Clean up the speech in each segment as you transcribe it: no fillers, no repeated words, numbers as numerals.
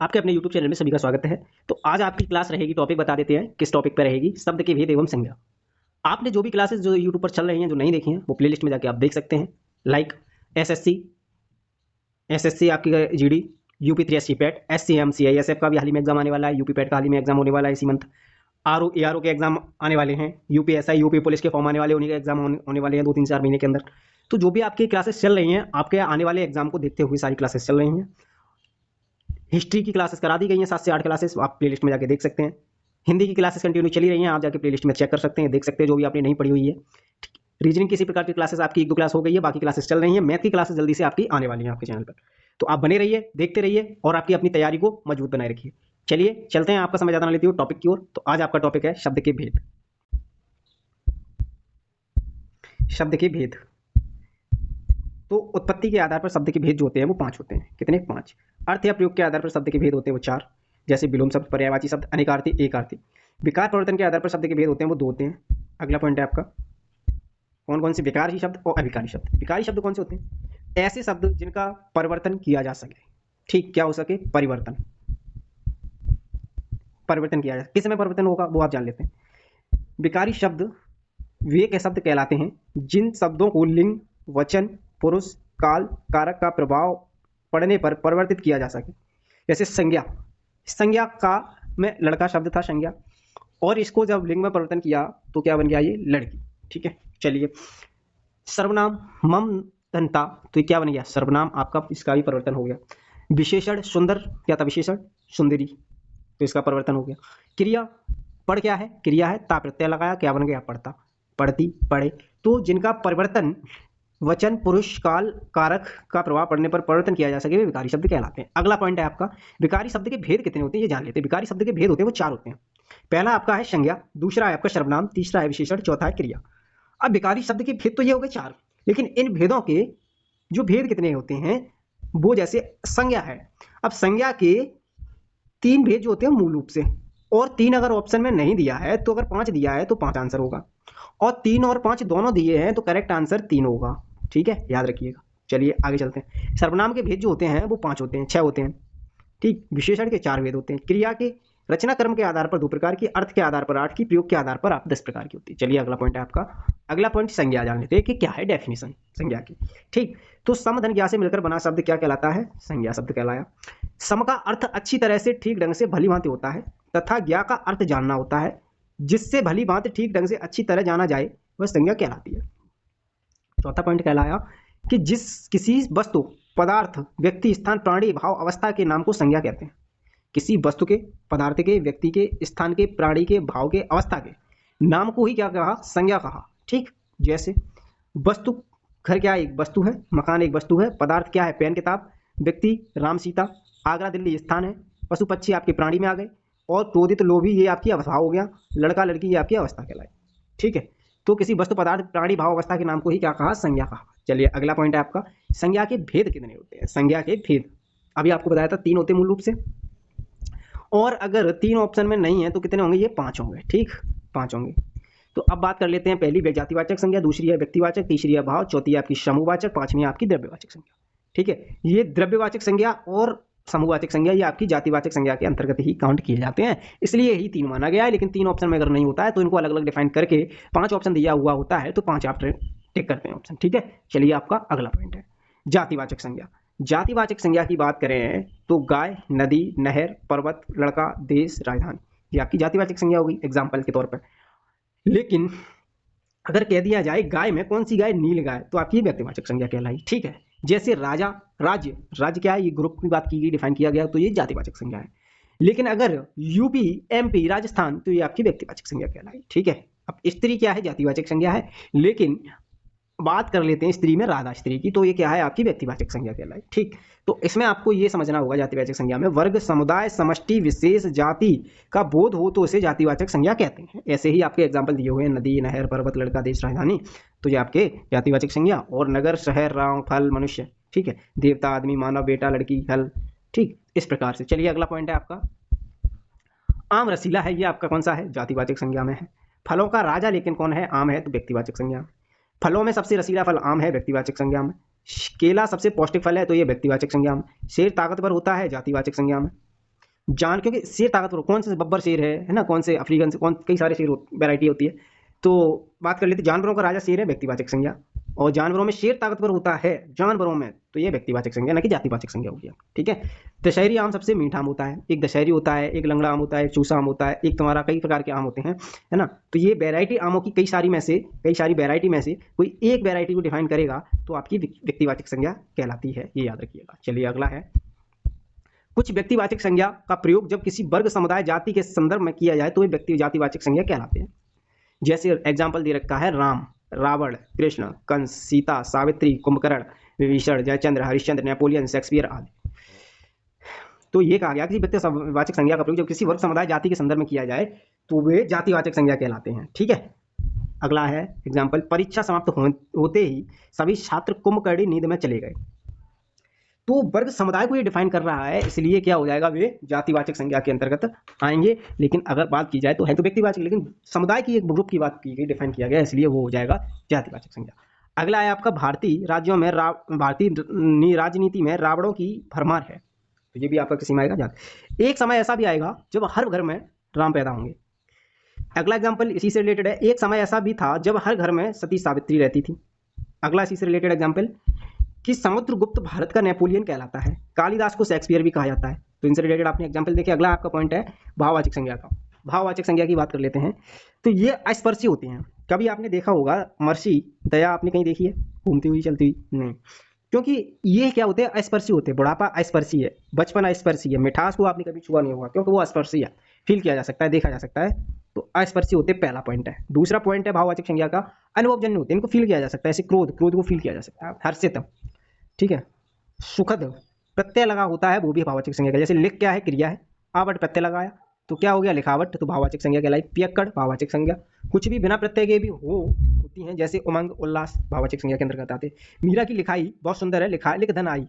आपके अपने YouTube channel में सभी का स्वागत है। तो आज आपकी क्लास रहेगी, टॉपिक बता देते हैं किस टॉपिक पर रहेगी, शब्द के भेद एवं संज्ञा। आपने जो भी क्लासेस जो YouTube पर चल रही हैं, जो नहीं देखी हैं, वो प्लेलिस्ट में जाके आप देख सकते हैं। लाइक एसएससी आपकी GD, UP 3 PAT, SCM CISF का भी हाल ही में एग्जाम आने वाला है, यूपी पैट का हाल ही में एग्जाम होने वाला है इसी मंथ। आरओ एआरओ के एग्जाम आने वाले हैं, यूपीएसआई यूपी पुलिस के फॉर्म आने वाले, उन्हीं के एग्जाम होने वाले हैं 2-3-4 महीने के अंदर। तो जो भी आपकी क्लासेस चल रही हैं, आपके आने वाले एग्जाम को देखते हुए सारी क्लासेस चल रही हैं। हिस्ट्री की क्लासेस करा दी गई हैं 7 से 8 क्लासेस, आप प्लेलिस्ट में जाके देख सकते हैं। हिंदी की क्लासेस कंटिन्यू चली रही हैं, आप जाके प्लेलिस्ट में चेक कर सकते हैं, देख सकते हैं जो भी आपने नहीं पढ़ी हुई है। रीजनिंग किसी प्रकार की क्लासेस आपकी 1-2 क्लास हो गई है, बाकी क्लासेस चल रही हैं। मैथ की क्लासेस जल्दी से आपकी आने वाली हैं आपके चैनल पर। तो आप बने रहिए, देखते रहिए और आपकी अपनी तैयारी को मजबूत बनाए रखिए। चलिए चलते हैं, आपका समय ज़्यादा ना लेती हूँ टॉपिक की ओर। तो आज आपका टॉपिक है शब्द के भेद। शब्द के भेद तो उत्पत्ति के आधार पर शब्द के भेद जो होते हैं वो 5 होते हैं। कितने? 5। अर्थ या प्रयोग के आधार पर शब्द के भेद होते हैं वो 4, जैसे विलोम शब्द, पर्यायवाची शब्द, अनेकार्थी, एकार्थी। विकार परिवर्तन के आधार पर शब्द के भेद होते हैं वो 2 होते हैं। अगला पॉइंट है आपका, कौन कौन से विकारी शब्द और अविकारी शब्द। विकारी शब्द कौन से होते हैं? ऐसे शब्द जिनका परिवर्तन किया जा सके। ठीक, क्या हो सके? परिवर्तन किया जाए। किस में परिवर्तन होगा वो आप जान लेते हैं। विकारी शब्द वे के शब्द कहलाते हैं जिन शब्दों को लिंग, वचन, पुरुष, काल, कारक का प्रभाव पड़ने पर परिवर्तित किया जा सके। जैसे संज्ञा का में लड़का शब्द था संज्ञा, और इसको जब लिंग में परिवर्तन किया तो क्या बन गया? ये लड़की। ठीक है, चलिए। सर्वनाम मम दंता, तो ये क्या बन गया? सर्वनाम आपका, इसका भी परिवर्तन हो गया। विशेषण सुंदर, क्या था? विशेषण सुंदरी, तो इसका परिवर्तन हो गया। क्रिया, पढ़ क्या है? क्रिया है, ता प्रत्यय लगाया, क्या बन गया? पढ़ता, पढ़ती, पढ़े। तो जिनका परिवर्तन वचन, पुरुष, काल, कारक का प्रभाव पड़ने पर परिवर्तन किया जा सके वे विकारी शब्द कहलाते हैं। अगला पॉइंट है आपका, विकारी शब्द के भेद कितने होते हैं ये जान लेते हैं। विकारी शब्द के भेद होते हैं वो 4 होते हैं। पहला आपका है संज्ञा, दूसरा है आपका सर्वनाम, तीसरा है विशेषण, चौथा है क्रिया। अब विकारी शब्द के भेद तो ये हो गए 4, लेकिन इन भेदों के जो भेद कितने होते हैं वो, जैसे संज्ञा है। अब संज्ञा के 3 भेद जो होते हैं मूल रूप से, और 3 अगर ऑप्शन में नहीं दिया है तो अगर 5 दिया है तो 5 आंसर होगा, और 3 और 5 दोनों दिए हैं तो करेक्ट आंसर 3 होगा। ठीक है, याद रखिएगा। चलिए आगे चलते हैं। सर्वनाम के भेद जो होते हैं वो 5 होते हैं, 6 होते हैं। ठीक, विशेषण के 4 भेद होते हैं। क्रिया के रचना क्रम के आधार पर 2 प्रकार की, अर्थ के आधार पर 8 की, प्रयोग के आधार पर आप 10 प्रकार की होती है। चलिए अगला पॉइंट है आपका, अगला पॉइंट संज्ञा जान लेते हैं कि क्या है डेफिनेशन संज्ञा की। ठीक, तो सम धन ज्ञा से मिलकर बना शब्द क्या कहलाता है? संज्ञा शब्द कहलाया। सम का अर्थ अच्छी तरह से, ठीक ढंग से, भली भांति होता है, तथा ज्ञा का अर्थ जानना होता है, जिससे भली भांति, ठीक ढंग से, अच्छी तरह जाना जाए, वह संज्ञा कहलाती है। चौथा पॉइंट कहलाया कि किसी वस्तु, पदार्थ, व्यक्ति, स्थान, प्राणी, भाव, अवस्था के नाम को संज्ञा कहते हैं। किसी वस्तु के, पदार्थ के, व्यक्ति के, स्थान के, प्राणी के, भाव के, अवस्था के नाम को ही क्या कहा? संज्ञा कहा। ठीक, जैसे वस्तु, घर क्या एक वस्तु है, मकान एक वस्तु है, पदार्थ क्या है? पेन किताब, व्यक्ति राम सीता, आगरा दिल्ली स्थान है, पशु पक्षी आपके प्राणी में आ गए, और क्रोधित लोभी ये आपकी अवस्था हो गया, लड़का लड़की ये आपकी अवस्था कहलाई। ठीक है, तो किसी वस्तु, पदार्थ, प्राणी, भाव, अवस्था के नाम को ही क्या कहा? संज्ञा कहा। चलिए अगला पॉइंट है आपका, संज्ञा के भेद कितने होते हैं? संज्ञा के भेद अभी आपको बताया था 3 होते हैं मूल रूप से, और अगर 3 ऑप्शन में नहीं है तो कितने होंगे? ये 5 होंगे। ठीक, 5 होंगे। तो अब बात कर लेते हैं, पहली जातिवाचक संज्ञा, दूसरी है व्यक्तिवाचक, तीसरी है भाव, चौथी है आपकी समूहवाचक, 5वीं है आपकी द्रव्यवाचक संज्ञा। ठीक है, ये द्रव्यवाचक संज्ञा और समूहवाचक संज्ञा ये आपकी जातिवाचक संज्ञा के अंतर्गत ही काउंट किए जाते हैं, इसलिए यही 3 माना गया है। लेकिन 3 ऑप्शन में अगर नहीं होता है तो इनको अलग अलग डिफाइन करके 5 ऑप्शन दिया हुआ होता है तो 5 आप टिक करते हैं ऑप्शन। ठीक है, चलिए आपका अगला पॉइंट है जातिवाचक संज्ञा। जातिवाचक संज्ञा की बात करें तो गाय, नदी, नहर, पर्वत, लड़का, देश, राजधानी, ये आपकी जातिवाचक संज्ञा होगी एग्जाम्पल के तौर पर। लेकिन अगर कह दिया जाए गाय में कौन सी गाय? नील गाय, तो आपकी व्यक्तिवाचक संज्ञा कहलाई। ठीक है, जैसे राजा, राज्य क्या है? ये ग्रुप की बात की गई, डिफाइन किया गया, तो ये जातिवाचक संज्ञा है। लेकिन अगर यूपी, एमपी, राजस्थान, तो ये आपकी व्यक्तिवाचक संज्ञा कहलाई। ठीक है, अब स्त्री क्या है? जातिवाचक संज्ञा है। लेकिन बात कर लेते हैं स्त्री में, राधा स्त्री की, तो ये क्या है? आपकी व्यक्तिवाचक संज्ञा कहलाई। ठीक, तो इसमें आपको ये समझना होगा जातिवाचक संज्ञा में वर्ग, समुदाय, समष्टि, विशेष, जाति का बोध हो तो इसे जातिवाचक संज्ञा कहते हैं। ऐसे ही आपके एग्जाम्पल दिए हुए हैं, नदी, नहर, पर्वत, लड़का, देश, राजधानी, तो ये आपके जातिवाचक संज्ञा। और नगर, शहर, राम, फल, मनुष्य, ठीक है, देवता, आदमी, मानव, बेटा, लड़की, हल। ठीक, इस प्रकार से। चलिए अगला पॉइंट है आपका, आम रसीला है, ये आपका कौन सा है? जातिवाचक संज्ञा में है। फलों का राजा लेकिन कौन है? आम है, तो व्यक्तिवाचक संज्ञा में। फलों में सबसे रसीला फल आम है, व्यक्तिवाचक संज्ञा में। केला सबसे पौष्टिक फल है, तो ये व्यक्तिवाचक संज्ञा में। शेर ताकतवर होता है, जातिवाचक संज्ञा में। जान, क्योंकि शेर ताकतवर, कौन से बब्बर शेर है ना, कौन से अफ्रीकन से, कौन कई सारे शेर वैरायटी होती है। तो बात कर लेते हैं, जानवरों का राजा शेर है, व्यक्तिवाचक संज्ञा। और जानवरों में शेर ताकतवर होता है, जानवरों में, तो ये व्यक्तिवाचक संज्ञा, ना कि जातिवाचक संज्ञा हो गया। ठीक है। दशहरी आम सबसे मीठा आम होता है, एक दशहरी होता है, एक लंगड़ा आम होता है, एक चूसा आम होता है, एक तुम्हारा कई प्रकार के आम होते हैं, है ना। तो ये वैरायटी आमों की कई सारी वैरायटी में से कोई एक वैरायटी को डिफाइन करेगा तो आपकी व्यक्तिवाचक संज्ञा कहलाती है, ये याद रखिएगा। चलिए अगला है, कुछ व्यक्तिवाचक संज्ञा का प्रयोग जब किसी वर्ग, समुदाय, जाति के संदर्भ में किया जाए तो वे व्यक्ति जातिवाचक संज्ञा कहलाते हैं। जैसे एग्जाम्पल दे रखा है, राम, रावण, कृष्ण, कंस, सीता, सावित्री, कुंभकर्ण, विभीषण, जयचंद्र, हरिश्चंद्र, नेपोलियन, शेक्सपियर आदि। तो ये कहा गया कि व्यक्तिवाचक संज्ञा का प्रयोग जब किसी वर्ग, समुदाय, जाति के संदर्भ में किया जाए तो वे जातिवाचक संज्ञा कहलाते हैं। ठीक है। अगला है एग्जाम्पल, परीक्षा समाप्त होते ही सभी छात्र कुंभकर्णी नींद में चले गए। तो वर्ग समुदाय को ये डिफाइन कर रहा है, इसलिए क्या हो जाएगा, वे जातिवाचक संज्ञा के अंतर्गत आएंगे। लेकिन अगर बात की जाए तो है तो व्यक्तिवाचक, लेकिन समुदाय की एक ग्रुप की बात की गई, डिफाइन किया गया, इसलिए वो हो जाएगा जातिवाचक संज्ञा। अगला है आपका, भारतीय राज्यों में भारतीय राजनीति में रावणों की भरमार है, तो ये भी आपका किसी में आएगा। एक समय ऐसा भी आएगा जब हर घर में राम पैदा होंगे। अगला एग्जाम्पल इसी से रिलेटेड है, एक समय ऐसा भी था जब हर घर में सती सावित्री रहती थी। अगला इसी से रिलेटेड एग्जाम्पल कि समुद्रगुप्त भारत का नेपोलियन कहलाता है, कालिदास को शेक्सपियर भी कहा जाता है। तो इनसे रिलेटेड आपने एग्जाम्पल देखे। अगला आपका पॉइंट है भाववाचक संज्ञा का। भाववाचक संज्ञा की बात कर लेते हैं। तो ये अस्पर्शी होती हैं। कभी आपने देखा होगा मर्सी, दया आपने कहीं देखी है घूमती हुई, चलती हुई? नहीं, क्योंकि ये क्या होते हैं, अस्पर्शी होते हैं। बुढ़ापा अस्पर्शी है, बचपन अस्पर्शी है, मिठास को आपने कभी छुआ नहीं होगा क्योंकि वो अस्पर्शी है, फील किया जा सकता है, देखा जा सकता है। तो अस्पर्शी होते पहला पॉइंट है। दूसरा पॉइंट है भाववाचक संज्ञा का, अनुभवजन्य होते हैं, इनको फील किया जा सकता है, जैसे क्रोध को फील किया जा सकता है, हर्षित, ठीक है, सुखद, प्रत्यय लगा होता है, वो भी भाववाचक संज्ञा का। जैसे लिख क्या है, क्रिया है, आवट प्रत्यय लगाया तो क्या हो गया, लिखावट, तो भाववाचक संज्ञा कहलाई। पियक्कड़ भाववाचक संज्ञा। कुछ भी बिना प्रत्यय के भी होती हैं, जैसे उमंग, उल्लास, भाववाचक संज्ञा के अंतर्गत आते हैं। मीरा की लिखाई बहुत सुंदर है, लिख धन आई,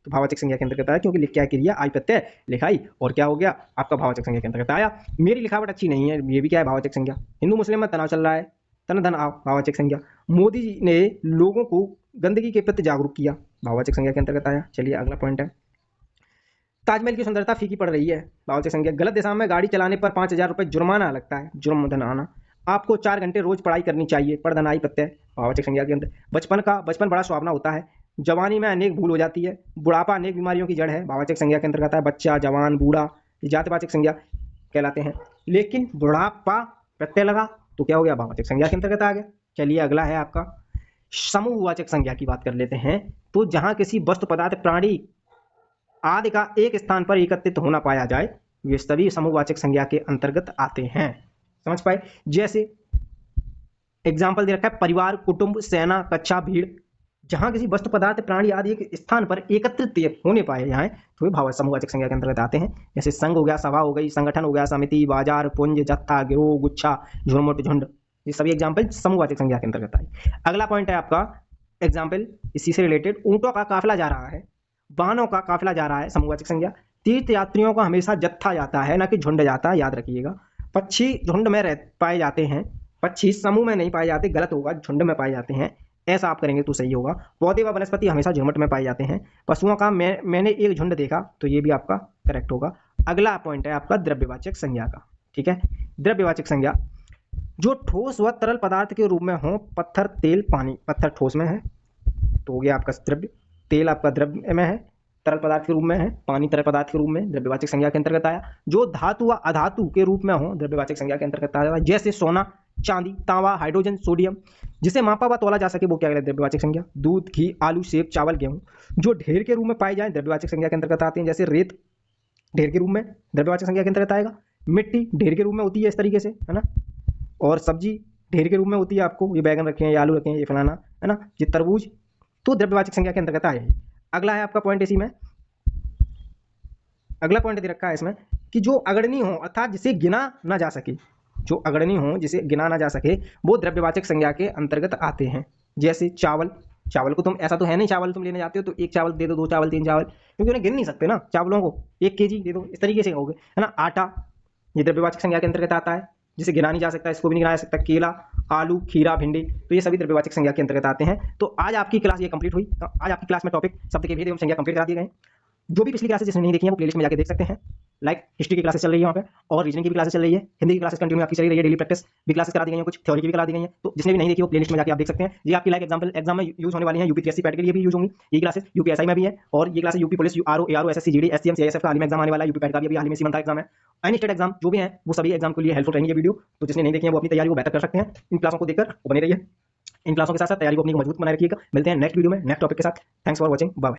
तो भाववाचक संज्ञा के अंतर्गत आया, क्योंकि लिख क्या है, क्रिया, आई प्रत्यय, लिखाई, और क्या हो गया आपका भाववाचक संज्ञा के अंतर्गत आया। मेरी लिखावट अच्छी नहीं है, ये भी क्या है, भाववाचक संज्ञा। हिंदू मुस्लिम में तनाव चल रहा है, तन धन आओ, भाववाचक संज्ञा। मोदी जी ने लोगों को गंदगी के प्रति जागरूक किया, भाववाचक संज्ञा के अंतर्गत आया। चलिए अगला पॉइंट है, ताजमहल की सुंदरता फीकी पड़ रही है, भाववाचक संज्ञा। गलत दिशा में गाड़ी चलाने पर 5,000 रुपये जुर्माना लगता है, जुर्म धन आना। आपको 4 घंटे रोज पढ़ाई करनी चाहिए, पढ़ आई प्रत्यय, भाववाचक संज्ञा के अंदर। बचपन बड़ा सुहावना होता है, जवानी में अनेक भूल हो जाती है, बुढ़ापा अनेक बीमारियों की जड़ है, भाववाचक संज्ञा के अंतर्गत है। बच्चा, जवान, बूढ़ा, जातिवाचक संज्ञा कहलाते हैं। लेकिन बुढ़ापा प्रत्यय लगा तो क्या हो गया, भाववाचक संज्ञा के अंतर्गत आ गया। चलिए अगला है आपका समूहवाचक संज्ञा की बात कर लेते हैं। तो जहां किसी वस्तु, पदार्थ, प्राणी आदि का एक स्थान पर एकत्रित होना पाया जाए, वे सभी समूहवाचक संज्ञा के अंतर्गत आते हैं। समझ पाए? जैसे एग्जाम्पल दे रखा है, परिवार, कुटुंब, सेना, कक्षा, भीड़। जहां किसी वस्तु, पदार्थ, प्राणी आदि एक स्थान पर एकत्रित होने पाए जाए तो वे भाव समूहवाचक संज्ञा के अंतर्गत आते हैं। जैसे संघ हो गया, सभा हो गई, संगठन हो गया, समिति, बाजार, पुंज, जत्था, गिरोह, गुच्छा, झुरमुट, झुंड, ये सभी एग्जाम्पल समूहवाचक संज्ञा के अंतर्गत आए। अगला पॉइंट है आपका एग्जाम्पल इसी से रिलेटेड, ऊंटों का काफिला जा रहा है, वाहनों का काफिला जा रहा है, समूहवाचक संज्ञा। तीर्थ यात्रियों का हमेशा जत्था जाता है, ना कि झुंड जाता है, याद रखिएगा। पक्षी झुंड में पाए जाते हैं, पक्षी समूह में नहीं पाए जाते, गलत होगा, झुंड में पाए जाते हैं, ऐसा आप करेंगे तो सही होगा। पौधे व वनस्पति हमेशा झुरमुट में पाए जाते हैं। पशुओं का मैंने एक झुंड देखा, तो ये भी आपका करेक्ट होगा। अगला पॉइंट है आपका द्रव्यवाचक संज्ञा का, ठीक है। द्रव्यवाचक संज्ञा, जो ठोस व तरल पदार्थ के रूप में हो, पत्थर, तेल, पानी। पत्थर ठोस में है तो हो गया आपका द्रव्य, तेल आपका द्रव्य में है, तरल पदार्थ के रूप में है, पानी तरल पदार्थ के रूप में, द्रव्यवाचक संज्ञा के अंतर्गत आया। जो धातु व अधातु के रूप में हो, द्रव्यवाचक संज्ञा के अंतर्गत आया। जैसे सोना, चांदी, तांबा, हाइड्रोजन, सोडियम, जिसे मापा व तोला जा सके, वो क्या कहलाता है, द्रव्यवाचक संज्ञा। दूध, घी, आलू, सेब, चावल, गेहूं, जो ढेर के रूप में पाए जाए, द्रव्यवाचक संज्ञा के अंतर्गत आते हैं। जैसे रेत ढेर के रूप में द्रव्यवाचक संज्ञा के अंतर्गत आएगा। मिट्टी ढेर के रूप में होती है, इस तरीके से, है ना। और सब्जी ढेर के रूप में होती है, आपको ये बैगन रखे हैं, ये आलू रखे हैं, ये फलाना, है ना, ये तरबूज, तो द्रव्यवाचक संज्ञा के अंतर्गत आए। अगला है आपका पॉइंट इसी में, अगला पॉइंट दे रखा है इसमें कि जो अग्रणी हो, अर्थात जिसे गिना ना जा सके, जो अग्रणी हो, जिसे गिना ना जा सके, वो द्रव्यवाचक संज्ञा के अंतर्गत आते हैं। जैसे चावल, चावल को तुम ऐसा तो है नहीं, चावल तुम लेने जाते हो तो एक चावल दे दो, 2 चावल, 3 चावल, क्योंकि उन्हें गिन नहीं सकते ना चावलों को, 1 kg दे दो, इस तरीके से कहोगे, है ना। आटा, ये द्रव्यवाचक संज्ञा के अंतर्गत आता है, जिसे गिना नहीं जा सकता, इसको भी नहीं गिना जा सकता। केला, आलू, खीरा, भिंडी, तो ये सभी द्रव्यवाचक संज्ञा के अंतर्गत आते हैं। तो आज आपकी क्लास ये कंप्लीट हुई। आज आपकी क्लास में टॉपिक शब्द के भेद एवं संज्ञा कंप्लीट करा दिए गए। जो भी पिछली क्लासेस जिसने नहीं देखी है वो प्लेलिस्ट में जाके देख सकते हैं। लाइक हिस्ट्री की क्लासेस चल रही है वहाँ पे, और रीजनिंग की भी क्लासेस चल रही है, हिंदी की क्लासेस कंटिन्यू आपकी चल रही है, डेली प्रैक्टिस भी क्लासेस करा दी गई है, कुछ थ्योरी की भी करा दी गई है। तो जिसने भी नहीं देखी वो प्लेलिस्ट में जाकर आप देख सकते हैं। ये आपकी लाइक एग्जाम में यूज होने वाली है, यूपीपीएससी पैट के लिए भी यूज होंगी ये क्लासेस, यूपीएसआई में भी है, और ये classes UP police, RO, ARO, SSC, GD, STM, CISF का हाल ही में एग्जाम आने वाला है, यूपी पैट का भी अभी हाल ही में इसी मंथ का एग्जाम है। एनी स्टेट एग्जाम जो भी है वो सभी एग्जाम के लिए हेल्पफुल रहेंगे ये वीडियो। तो जिसने नहीं देखी है वो अपनी तैयारी को बेहतर कर सकते हैं, इन क्लासों को देखकर वो बने रहिए। इन क्लासों के साथ साथ तैयारी को अपनी को मजबूत बनाए रखिएगा। मिलते हैं नेक्स्ट वीडियो में नेक्स्ट टॉपिक के साथ। Thanks for watching, bye.